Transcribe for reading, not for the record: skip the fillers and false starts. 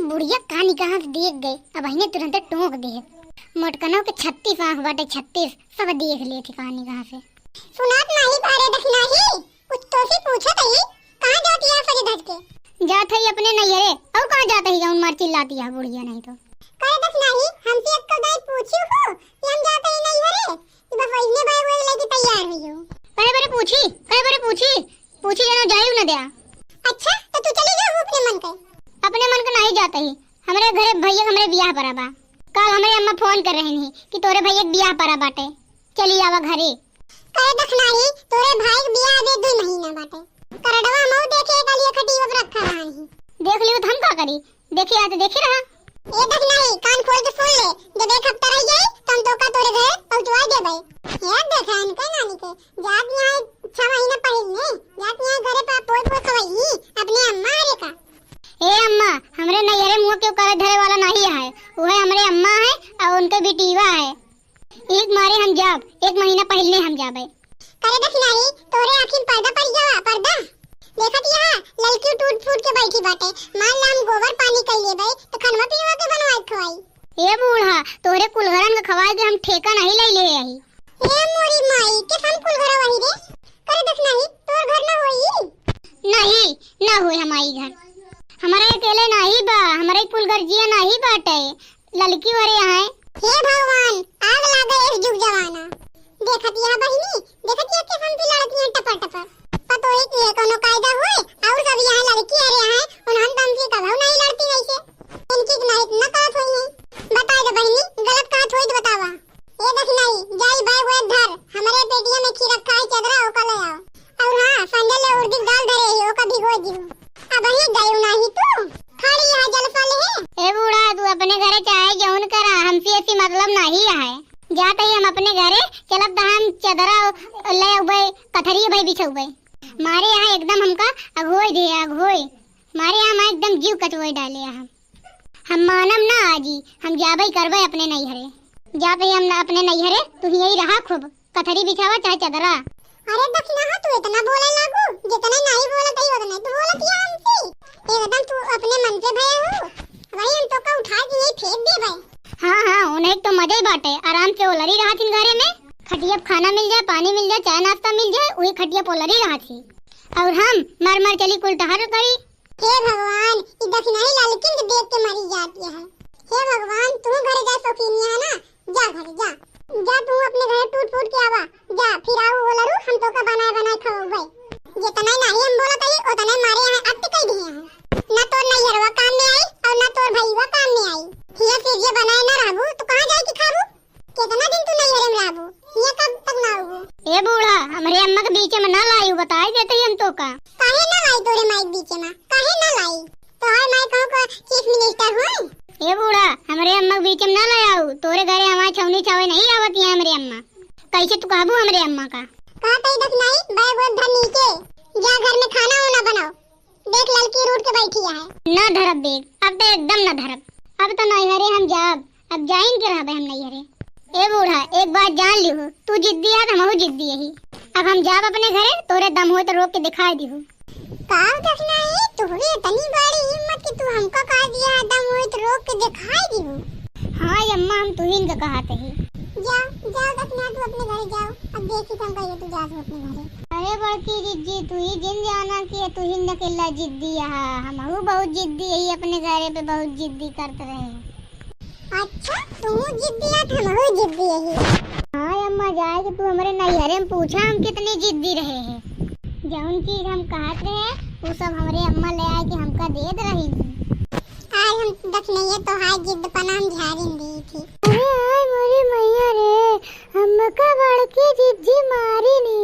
बुढ़िया कहानी कहाँ से देख गए, अब ने तुरंत टोक दिए। मोटकनों के 36 आँख बाटे, 36 सब देख लिए थी कहानी कहाँ से। सुनात नहीं बारे दखना ही कुछ तो से पूछा तई कहां जाती है सजे धज के जात है अपने नैहरे और कहां जाता है जौन मार चिल्लाती है बुढ़िया। नहीं तो करे दखना ही हमसे एक कदाई पूछी हो कि हम जाते ही नैहरे कि बस वही भाई वो लेके तैयार हुई हो। कहे बरे पूछी जानो जायु न दिया। अच्छा तो तू चली जा अपने मन के नहीं जाता ही। हमरे घरे भैया हमरे बियाह परा बा। कल हमरे अम्मा फोन कर रही थी कि तोरे भैया के बियाह परा बाटे, चली आवा घरे। करे दखना ही तोरे भाई के बियाह अभी 2 महीना बाटे। करडवा मऊ देखे के लिए खटी पर रखा रही। देख लियो तो हम का करी, देखी आ तो देखी रहा। ए दखना ही कान खोल के सुन ले, जब एक हफ्ता रह जाए तो हम तोका तोरे घर पहुंचवा देबे। ये देखा इनके नानी के जात यहां 6 महीना पहले जात यहां घरे पे पोई खवाई अपने अम्मा रे का। ए अम्मा हमरे नैहरे मुंह के करे धरे वाला नहीं है, वो है हमरे अम्मा है और उनके बेटीवा है। एक मारे हम जाब, 1 महीना पहले हम जाबे। करे दखना ही तोरे आखिर पर्दा पड़ जावा पर्दा देखत यहां ललकी टूट फूट के बैठी बाटे। मान ला हम गोबर पानी कर लेबे तो खनवा पीवा के बनवाई खवाई। ए बूढ़ा तोरे कुलघरन के खवाए के हम ठेका नहीं ले ले आई। ए मोरी माई के हम कुलघर वही रे। करे दखना ही तोर घर ना होई नहीं ना होई हमारी घर। हमारे अकेले नहीं बा, हमारे कुलघर जिया नहीं बाटे, ललकी वाले यहाँ है। हे भगवान आग लागे इस जुग जमाना। देखत यहां बहिनी देखत ये के हम भी लड़कियां टपर टपर पतो है कि कोनो कायदा होए और सब यहां लड़की आ रहे हैं और हम तम से कभी नहीं लड़ती ऐसे इनकी नहीं इतना बात हुई है। बता दे बहिनी गलत बात हुई तो बतावा। ये देख नहीं जाई भाई वो धर हमारे पेटिया में खीर रखा है चदरा ओका ले आओ और हां संडे ले उर्दी दाल धरे है ओका भिगो दियो। अब ही गयो नहीं तू खाली यहां जलसा ले है। ए बूढ़ा तू अपने घरे चाहे जौन करा, हमसे ऐसी मतलब नहीं है। जाते ही हम अपने घरे चलब तो हम चदरा ले उबे कथरी भाई बिछौबे। मारे यहाँ एकदम हमका अघोई दे अघोई मारे यहाँ एकदम जीव कचोई डाले। हम मानम ना आजी, हम जाबे करबे अपने नैहरे। जाबे हम अपने नैहरे तू यही रहा खूब कथरी बिछावा चाहे चदरा। अरे दखना हा तू इतना बोले लागू जितना नहीं बोलत ही उतना तू बोलत या हमसे एकदम तू अपने मन से भय हो। वही हम तो का उठा के यही फेंक दे भाई। हाँ उन्हें तो मजा ही बाटे, आराम से ओलरी रहा थी घरे में। खटिया खाना मिल जाए, पानी मिल जाए, चाय नाश्ता मिल जाए, वही खटिया पोलरी रहा थी और हम मर मर चली कुल टहर करी। हे भगवान ये दखना ही लड़किन के देख के मरी जाती है। हे भगवान तू घरे जा शौकीनिया है ना, जा घरे जा जा तू अपने घर टूट फूट के आवा जा फिर आओ ओलरू हम तो का बनाए खवाबे। जितना नहीं हम बोलत है उतना मारे यहाँ अब कह दिए हैं ना तो नैहरवा काम में आई और ना तो भईवा काम में आई। हिया फिर ये बनाए ना रहबू तो कहां जाए कि खाबू कितना दिन तू नैहरे में रहबू हिया कब तक ना आबू। ए बूढ़ा हमरे अम्मा के बीच में ना लाई बताई देते हम तो का काहे ना लाई तोरे माई बीच में काहे ना लाई तो हाय माई कहू का चीफ मिनिस्टर होई। ए बूढ़ा हमरे अम्मा के बीच में ना लायाऊ, तोरे घरे हमारे छौनी छावे नहीं आवती है हमरे अम्मा। कैसे तू कहबू हमरे अम्मा का कहा तई दखनाई बैग और धर नीचे जा घर में खाना वाना बनाओ। देख लड़की रूठ के बैठी है ना धरब बेग, अब तो एकदम ना धरब। अब तो नैहरे हम जाब, अब जाइन के रहबे हम नैहरे। ए बूढ़ा एक बात जान लिहू, तू जिद्दी है तो हमहू जिद्दी यही। अब हम जाब अपने घरे, तोरे दम हो तो रोक के दिखा दिहू। काव दखनाई तू भी इतनी बड़ी हिम्मत कि तू हमको कह दिया दम हो तो रोक के दिखा दिहू। हां अम्मा हम तू ही का कहते ही। जा जा दखना तू अपने घरे जाओ, अब देखी तुम कहियो तू जा अपने घरे। अरे बड़की जिद्दी तू ही जिन जाना कि तू ही अकेला जिद्दी है, हमहू बहुत जिद्दी यही अपने घरे पे बहुत जिद्दी करते रहे। अच्छा तू जिद्दी है तो हमहू जिद्दी यही। हां अम्मा जाए कि तू हमारे नैहरे में पूछा हम कितने जिद्दी रहे हैं। जौन चीज हम कहत रहे वो सब हमारे अम्मा ले आए कि हमका दे रही थी। आज हम दखनैया तो हाय जिद पना हम झाड़ी दी थी। अरे हाय मोरी मैया रे हमका बड़की जिद्दी मारी नी।